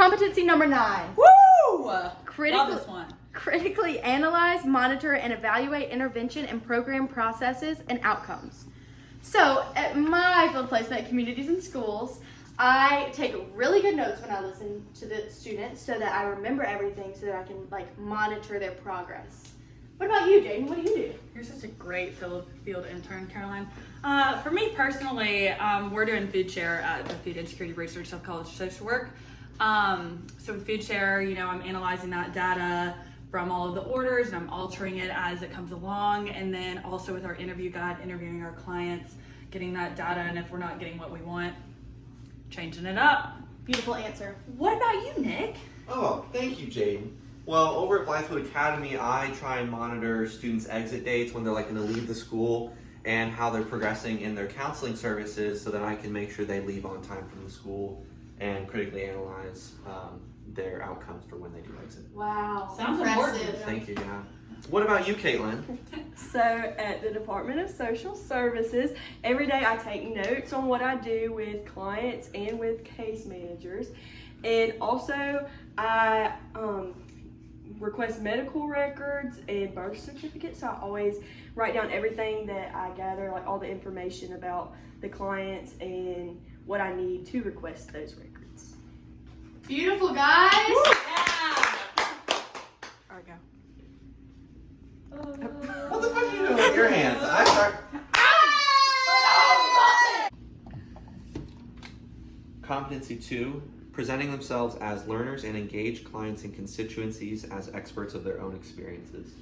Competency number 9. Woo! Love this one. Critically analyze, monitor, and evaluate intervention and program processes and outcomes. So at my field placement at communities and schools, I take really good notes when I listen to the students so that I remember everything so that I can monitor their progress. What about you, Jaden? What do you do? You're such a great field intern, Caroline. For me personally, we're doing food share at the Food Insecurity Research College of Social Work. So with food share, I'm analyzing that data from all of the orders and I'm altering it as it comes along. And then also with our interview guide, interviewing our clients, getting that data, and if we're not getting what we want, changing it up. Beautiful answer. What about you, Nick? Oh, thank you, Jaden. Well, over at Blythewood Academy, I try and monitor students' exit dates when they're going to leave the school and how they're progressing in their counseling services so that I can make sure they leave on time from the school and critically analyze their outcomes for when they do exit. Wow. Sounds impressive. important. Thank you, yeah. What about you, Caitlin? So at the Department of Social Services, every day I take notes on what I do with clients and with case managers. And also I request medical records and birth certificates. So I always write down everything that I gather, like all the information about the clients and what I need to request those records. Beautiful, guys. Yeah! All right, go. What the fuck are you doing with your hands? I start. Competency 2, presenting themselves as learners and engage clients and constituencies as experts of their own experiences.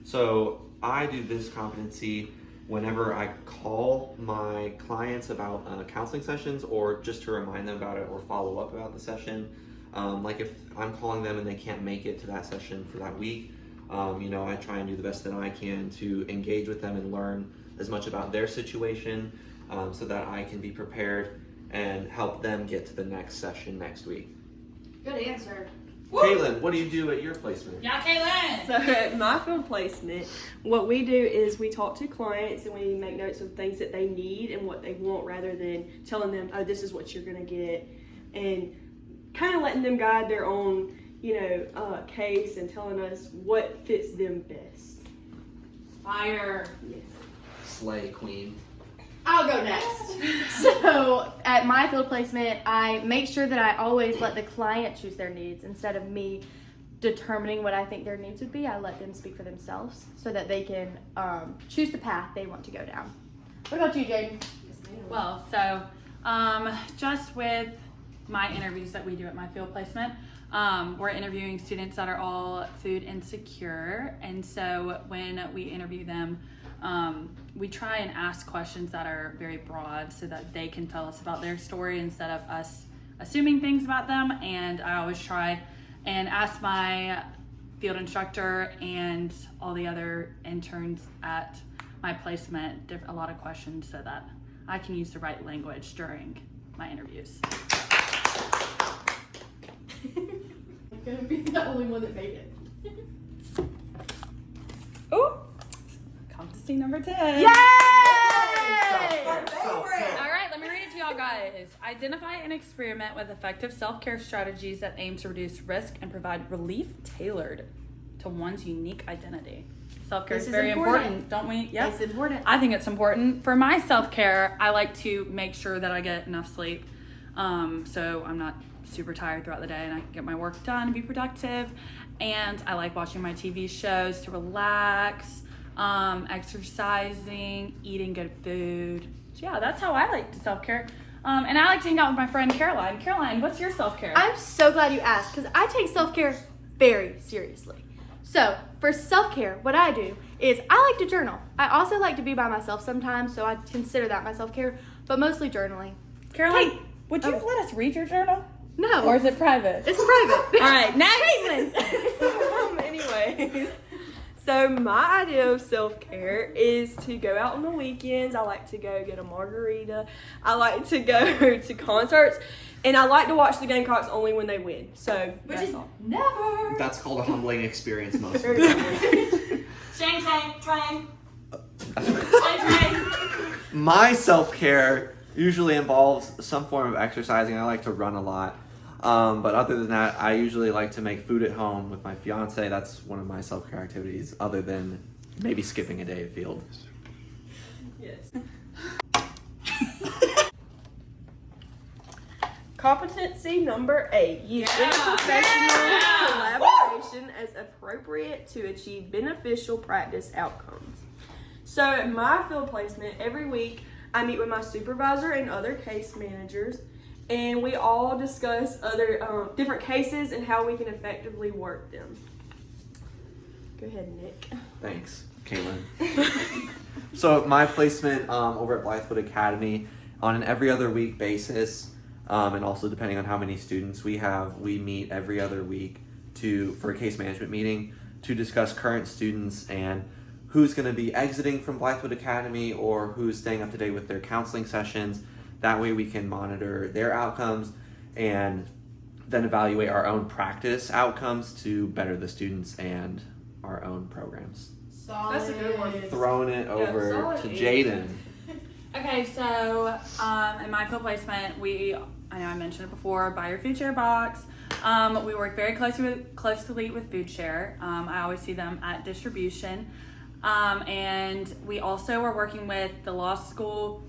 So I do this competency whenever I call my clients about counseling sessions or just to remind them about it or follow up about the session. Like if I'm calling them and they can't make it to that session for that week, I try and do the best that I can to engage with them and learn as much about their situation so that I can be prepared and help them get to the next session next week. Good answer. Caitlin, what do you do at your placement? Yeah, Kaylin! So at my field placement, what we do is we talk to clients and we make notes of things that they need and what they want rather than telling them, oh, this is what you're going to get, and kind of letting them guide their own, case and telling us what fits them best. Fire. Yes. Slay queen. I'll go next. So at my field placement, I make sure that I always let the client choose their needs instead of me determining what I think their needs would be. I let them speak for themselves so that they can choose the path they want to go down. What about you, Jaden? Well, so just with my interviews that we do at my field placement, we're interviewing students that are all food insecure, and so when we interview them, we try and ask questions that are very broad so that they can tell us about their story instead of us assuming things about them. And I always try and ask my field instructor and all the other interns at my placement a lot of questions so that I can use the right language during my interviews. I'm gonna be the only one that made it. Ooh! Competency number 10. Yay! All right, let me read it to y'all guys. Identify and experiment with effective self-care strategies that aim to reduce risk and provide relief tailored to one's unique identity. Self-care is very important, don't we? Yes, it's important. I think it's important. For my self-care, I like to make sure that I get enough sleep, so I'm not super tired throughout the day and I can get my work done and be productive. And I like watching my TV shows to relax, exercising, eating good food. So yeah, that's how I like to self-care. And I like to hang out with my friend Caroline. Caroline, what's your self-care? I'm so glad you asked because I take self-care very seriously. So for self-care, what I do is I like to journal. I also like to be by myself sometimes, so I consider that my self-care, but mostly journaling. Caroline, Hey, would you let us read your journal? No. Or is it private? It's private. All right, next. Anyways, so my idea of self-care is to go out on the weekends. I like to go get a margarita. I like to go to concerts. And I like to watch the Gamecocks only when they win. So Which that's is all. never. That's called a humbling experience most of the time. Shang Tang, Trang. My self-care usually involves some form of exercising. I like to run a lot. But other than that, I usually like to make food at home with my fiance. That's one of my self-care activities, other than maybe skipping a day of field. Yes. Competency number 8. Use interprofessional collaboration as appropriate to achieve beneficial practice outcomes. So at my field placement, every week I meet with my supervisor and other case managers, and we all discuss other different cases and how we can effectively work them. Go ahead, Nick. Thanks, Caitlin. So my placement over at Blythewood Academy, on an every other week basis, and also depending on how many students we have, we meet every other week for a case management meeting to discuss current students and who's going to be exiting from Blythewood Academy or who's staying up to date with their counseling sessions. That way we can monitor their outcomes and then evaluate our own practice outcomes to better the students and our own programs. That's a good one. Throwing it over to Jaden. Okay, so in my field placement, I know I mentioned it before, buy your food share box. We work very closely with Food Share. I always see them at distribution. And we also are working with the law school,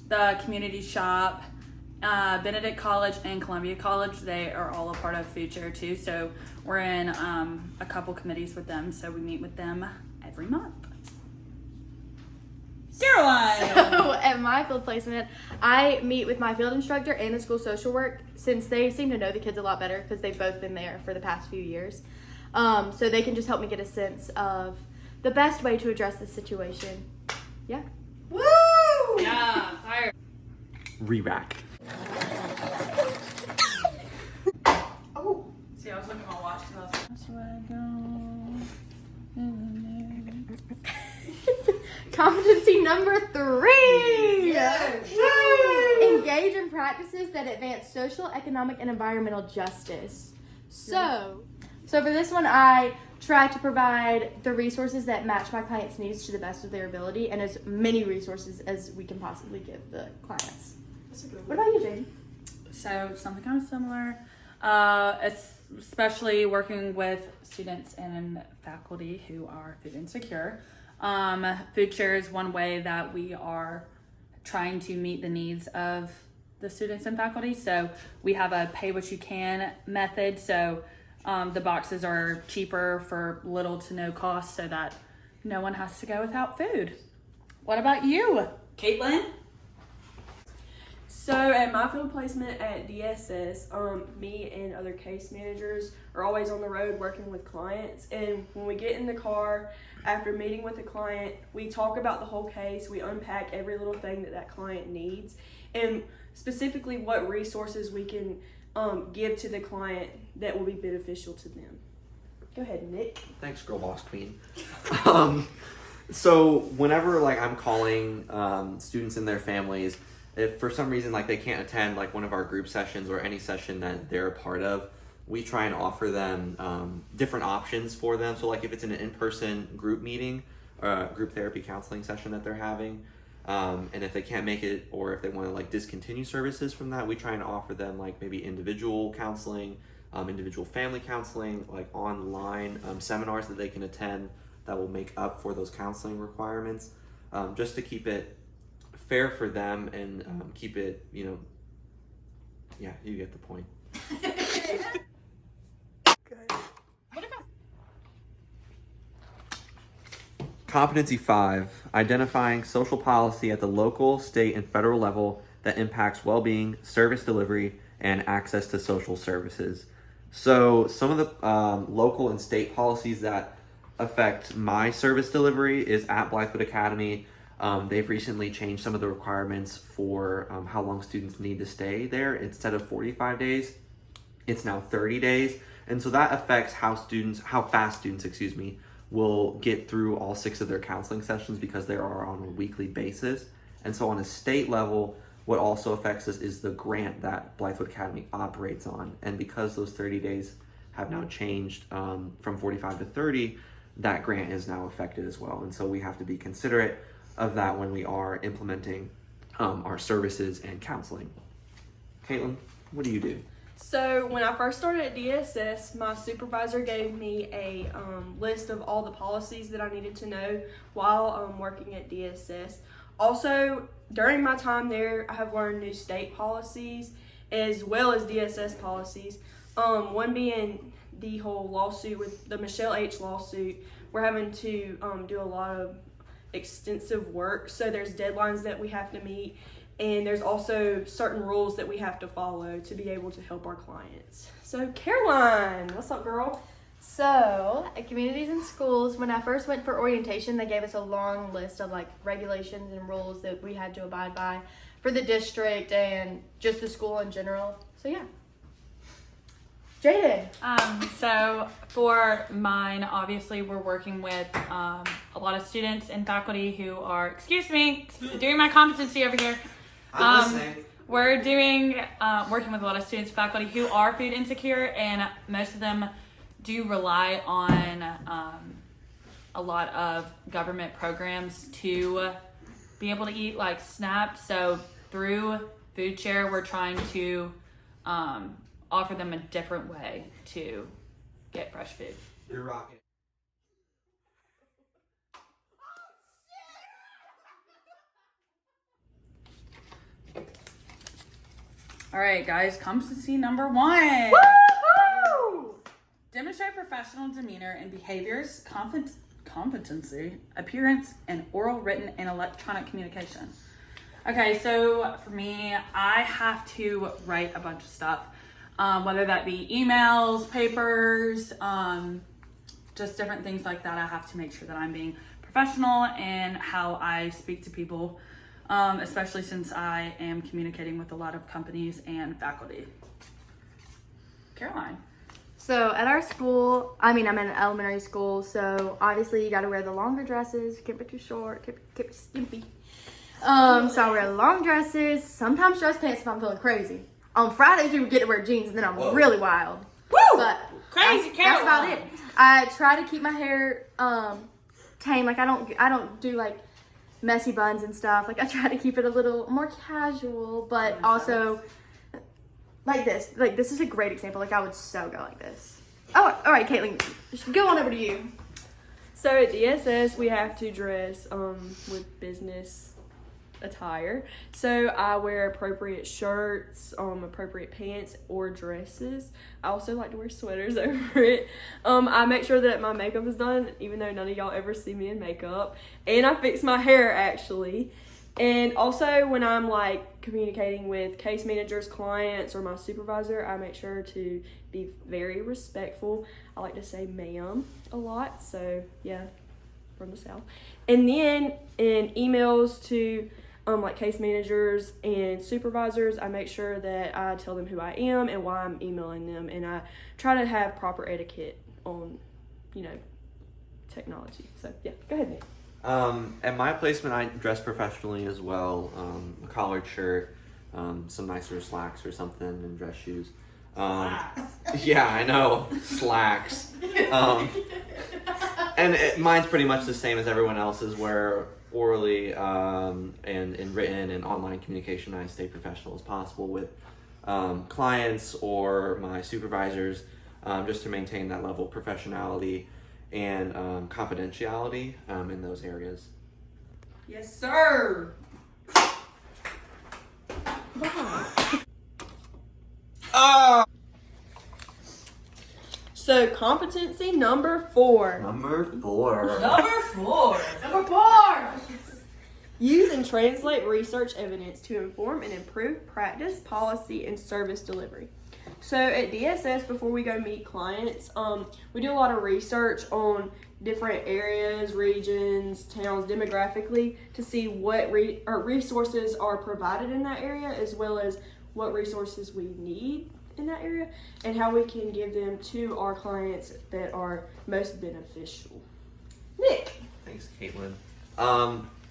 the community shop, Benedict College, and Columbia College. They are all a part of Food Share too. So we're in a couple committees with them. So we meet with them every month. Caroline! So at my field placement, I meet with my field instructor and the school social work, since they seem to know the kids a lot better because they've both been there for the past few years. So they can just help me get a sense of the best way to address this situation. Yeah. Woo! Yeah, fire. Re-rack. Oh. See, I was looking at my watch because I was like, that's where I go. Competency number 3. Yes. Engage in practices that advance social, economic, and environmental justice. So for this one, I try to provide the resources that match my clients' needs to the best of their ability, and as many resources as we can possibly give the clients. That's a good What one. about you, Jane? So something kind of similar, especially working with students and faculty who are food insecure. Food Share is one way that we are trying to meet the needs of the students and faculty. So we have a pay what you can method. So the boxes are cheaper for little to no cost so that no one has to go without food. What about you, Caitlin? So at my field placement at DSS, me and other case managers are always on the road working with clients. And when we get in the car after meeting with a client, we talk about the whole case. We unpack every little thing that client needs, and specifically what resources we can give to the client that will be beneficial to them. Go ahead, Nick. Thanks, girl boss queen. So whenever I'm calling students and their families, if for some reason they can't attend one of our group sessions or any session that they're a part of, we try and offer them different options for them. So if it's an in-person group meeting, group therapy counseling session that they're having, and if they can't make it, or if they want to discontinue services from that, we try and offer them maybe individual counseling, individual family counseling, online seminars that they can attend that will make up for those counseling requirements, just to keep it fair for them and keep it, yeah, you get the point. Competency 5, identifying social policy at the local, state, and federal level that impacts well-being, service delivery, and access to social services. So some of the local and state policies that affect my service delivery is at Blythewood Academy. They've recently changed some of the requirements for how long students need to stay there. Instead of 45 days, it's now 30 days. And so that affects how fast students, will get through all 6 of their counseling sessions because they are on a weekly basis. And so on a state level, what also affects us is the grant that Blythewood Academy operates on. And because those 30 days have now changed from 45 to 30, that grant is now affected as well. And so we have to be considerate of that when we are implementing our services and counseling. Caitlin, what do you do? So when I first started at DSS, my supervisor gave me a list of all the policies that I needed to know while working at DSS. Also, during my time there, I have learned new state policies as well as DSS policies. One being the whole lawsuit with the Michelle H. lawsuit. We're having to do a lot of extensive work, so there's deadlines that we have to meet, and there's also certain rules that we have to follow to be able to help our clients. So Caroline, what's up, girl? So, at Communities and Schools, when I first went for orientation, they gave us a long list of like regulations and rules that we had to abide by for the district and just the school in general. So yeah. Jaden. So for mine, obviously we're working with a lot of students and faculty who are, excuse me, doing my competency over here. We're doing working with a lot of students, faculty who are food insecure, and most of them do rely on a lot of government programs to be able to eat, like SNAP. So through Food Share, we're trying to offer them a different way to get fresh food. You're rocking. All right, guys, competency number 1. Woo-hoo! Demonstrate professional demeanor and behaviors, competency, appearance, and oral, written, and electronic communication. Okay, so for me, I have to write a bunch of stuff, whether that be emails, papers, just different things like that. I have to make sure that I'm being professional in how I speak to people, especially since I am communicating with a lot of companies and faculty. Caroline. So at our school, I'm in an elementary school, so obviously you gotta wear the longer dresses, can't be too short, can't be skimpy. So I wear long dresses, sometimes dress pants if I'm feeling crazy. On Fridays we would get to wear jeans and then I'm really wild. Woo! But Crazy that's about it. I try to keep my hair tame, like I don't do like messy buns and stuff. Like I try to keep it a little more casual, but also like this. Like this is a great example. Like I would so go like this. Oh, all right, Caitlin, go on over to you. So at DSS, we have to dress with business attire. So I wear appropriate shirts, appropriate pants or dresses. I also like to wear sweaters over it. I make sure that my makeup is done, even though none of y'all ever see me in makeup. And I fix my hair, actually. And also when I'm like communicating with case managers, clients, or my supervisor, I make sure to be very respectful. I like to say ma'am a lot, so yeah, from the South. And then in emails to like case managers and supervisors, I make sure that I tell them who I am and why I'm emailing them, and I try to have proper etiquette on, technology. So yeah, go ahead, Nick. At my placement, I dress professionally as well. A collared shirt, some nicer slacks or something, and dress shoes. Yeah, I know, slacks. Mine's pretty much the same as everyone else's, where orally and in written and online communication, I stay professional as possible with clients or my supervisors, just to maintain that level of professionality and confidentiality in those areas. Yes, sir. So competency number 4. Number 4. Number 4. Use and translate research evidence to inform and improve practice, policy, and service delivery. So at DSS, before we go meet clients, we do a lot of research on different areas, regions, towns, demographically, to see what resources are provided in that area, as well as what resources we need in that area, and how we can give them to our clients that are most beneficial. Nick. Thanks, Caitlin.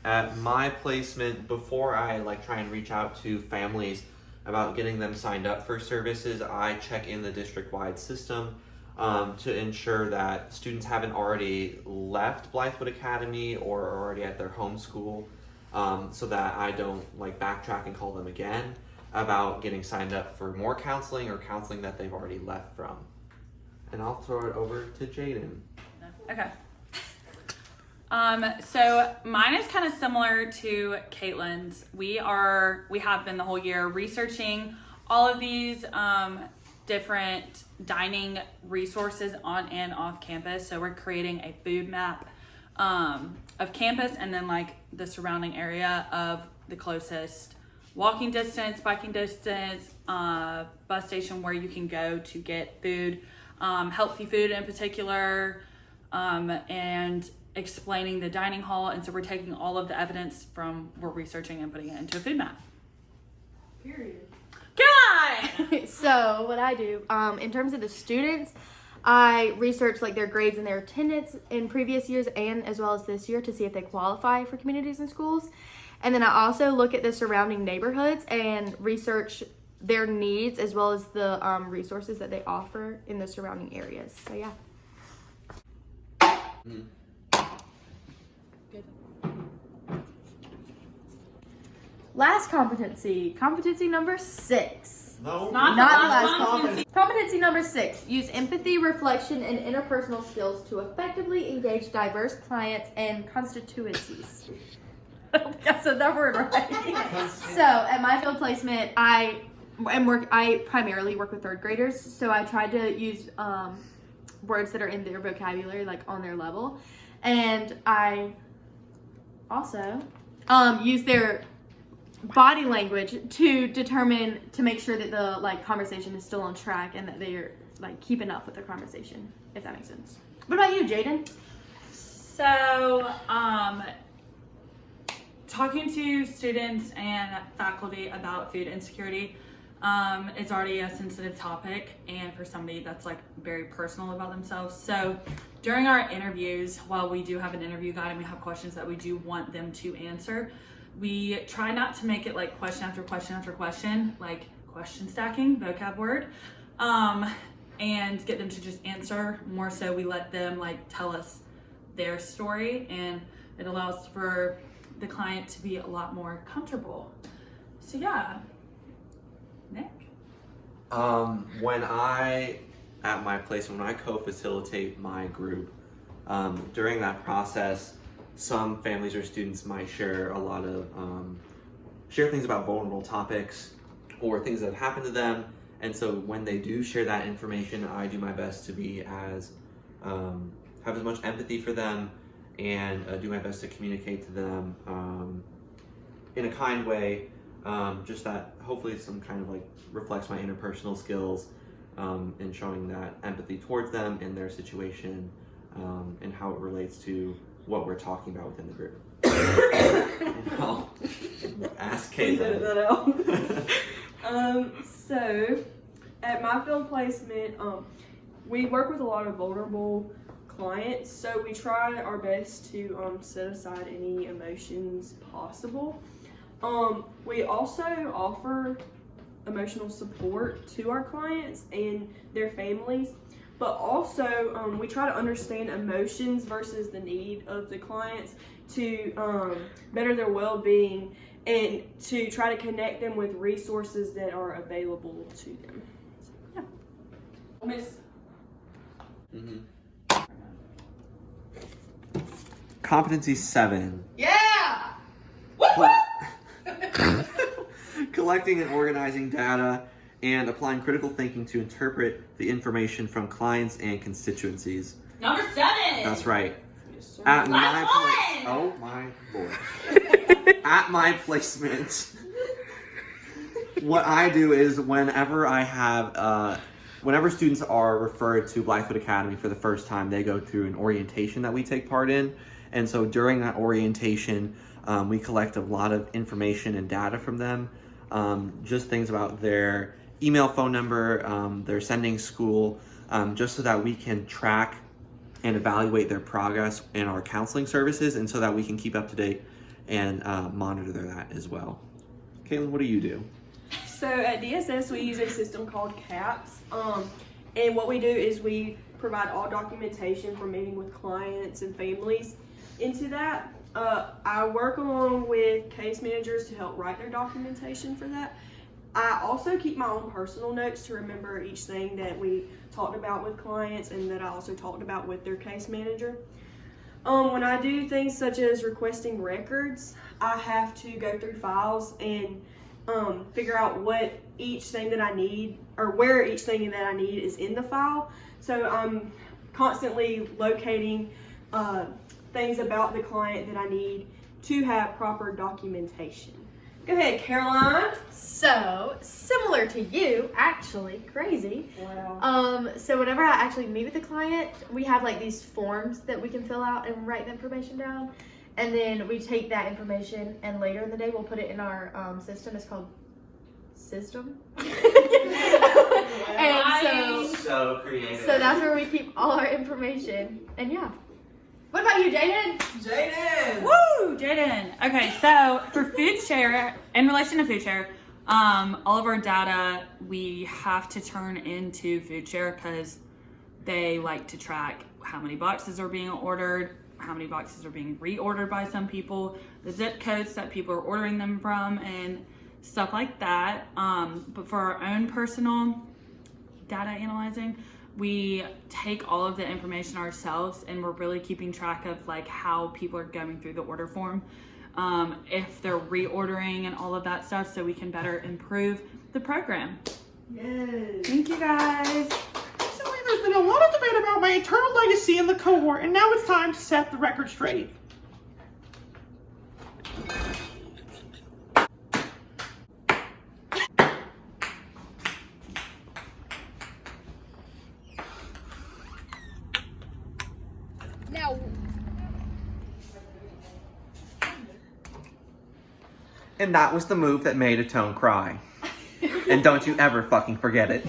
At my placement, before I try and reach out to families about getting them signed up for services, I check in the district-wide system to ensure that students haven't already left Blythewood Academy or are already at their home school, so that I don't backtrack and call them again. about getting signed up for more counseling or counseling that they've already left from. And I'll throw it over to Jaden. Okay. So mine is kind of similar to Caitlin's. We have been the whole year researching all of these different dining resources on and off campus. So we're creating a food map of campus and then like the surrounding area of the closest walking distance, biking distance, bus station where you can go to get food, healthy food in particular, and explaining the dining hall. And so we're taking all of the evidence we're researching and putting it into a food map. Period. Caroline! So what I do, in terms of the students, I research like their grades and their attendance in previous years and as well as this year to see if they qualify for communities and schools. And then I also look at the surrounding neighborhoods and research their needs as well as the resources that they offer in the surrounding areas. So yeah. Mm-hmm. Good. Last competency number 6. No, Not last competency. Competency number 6, use empathy, reflection, and interpersonal skills to effectively engage diverse clients and constituencies. I don't think I said that word right. So at my field placement, I primarily work with 3rd graders, so I tried to use words that are in their vocabulary, like on their level, and I also use their body language to make sure that the like conversation is still on track and that they're like keeping up with the conversation, if that makes sense. What about you, Jaden? So, talking to students and faculty about food insecurity is already a sensitive topic, and for somebody that's like very personal about themselves. So during our interviews, while we do have an interview guide and we have questions that we do want them to answer, we try not to make it like question after question after question, like question stacking, vocab word, and get them to just answer. More so we let them like tell us their story, and it allows for the client to be a lot more comfortable. So yeah. Nick? When I co-facilitate my group, during that process, some families or students might share a lot of, share things about vulnerable topics or things that have happened to them. And so when they do share that information, I do my best to be have as much empathy for them and do my best to communicate to them in a kind way, just that hopefully some kind of like reflects my interpersonal skills in showing that empathy towards them and their situation and how it relates to what we're talking about within the group. I'll ask Kate. Please edit that out. So at my field placement, we work with a lot of vulnerable clients, so we try our best to set aside any emotions possible. We also offer emotional support to our clients and their families, but also we try to understand emotions versus the need of the clients to better their well-being and to try to connect them with resources that are available to them. So, yeah. Miss. Mm-hmm. Competency 7. Yeah! Collecting and organizing data and applying critical thinking to interpret the information from clients and constituencies. Number 7. That's right. Yes, sir. At Last one! Oh my lord. At my placement, what I do is whenever students are referred to Blackfoot Academy for the first time, they go through an orientation that we take part in. And so during that orientation, we collect a lot of information and data from them, just things about their email, phone number, their sending school, just so that we can track and evaluate their progress in our counseling services, and so that we can keep up to date and monitor that as well. Caitlin, what do you do? So at DSS, we use a system called CAPS, and what we do is we provide all documentation for meeting with clients and families into that. I work along with case managers to help write their documentation for that. I also keep my own personal notes to remember each thing that we talked about with clients and that I also talked about with their case manager. When I do things such as requesting records, I have to go through files and figure out what each thing that I need, or where each thing that I need is in the file. So I'm constantly locating things about the client that I need to have proper documentation. Go ahead, Caroline. So, similar to you, actually, crazy. Wow. So whenever I actually meet with a client, we have like these forms that we can fill out and write the information down. And then we take that information and later in the day we'll put it in our system. It's called System. And So creative. so that's where we keep all our information. And yeah. What about you, Jaden? Jaden! Woo, Jaden. Okay, so for food share, in relation to food share, all of our data we have to turn into food share because they like to track how many boxes are being ordered, how many boxes are being reordered by some people, the zip codes that people are ordering them from, and stuff like that. But for our own personal data analyzing, we take all of the information ourselves and we're really keeping track of like how people are going through the order form, if they're reordering and all of that stuff, so we can better improve the program. Yes. Thank you guys. Recently, there's been a lot of debate about my eternal legacy in the cohort, and now it's time to set the record straight. Now, And that was the move that made Ottone cry. And don't you ever fucking forget it.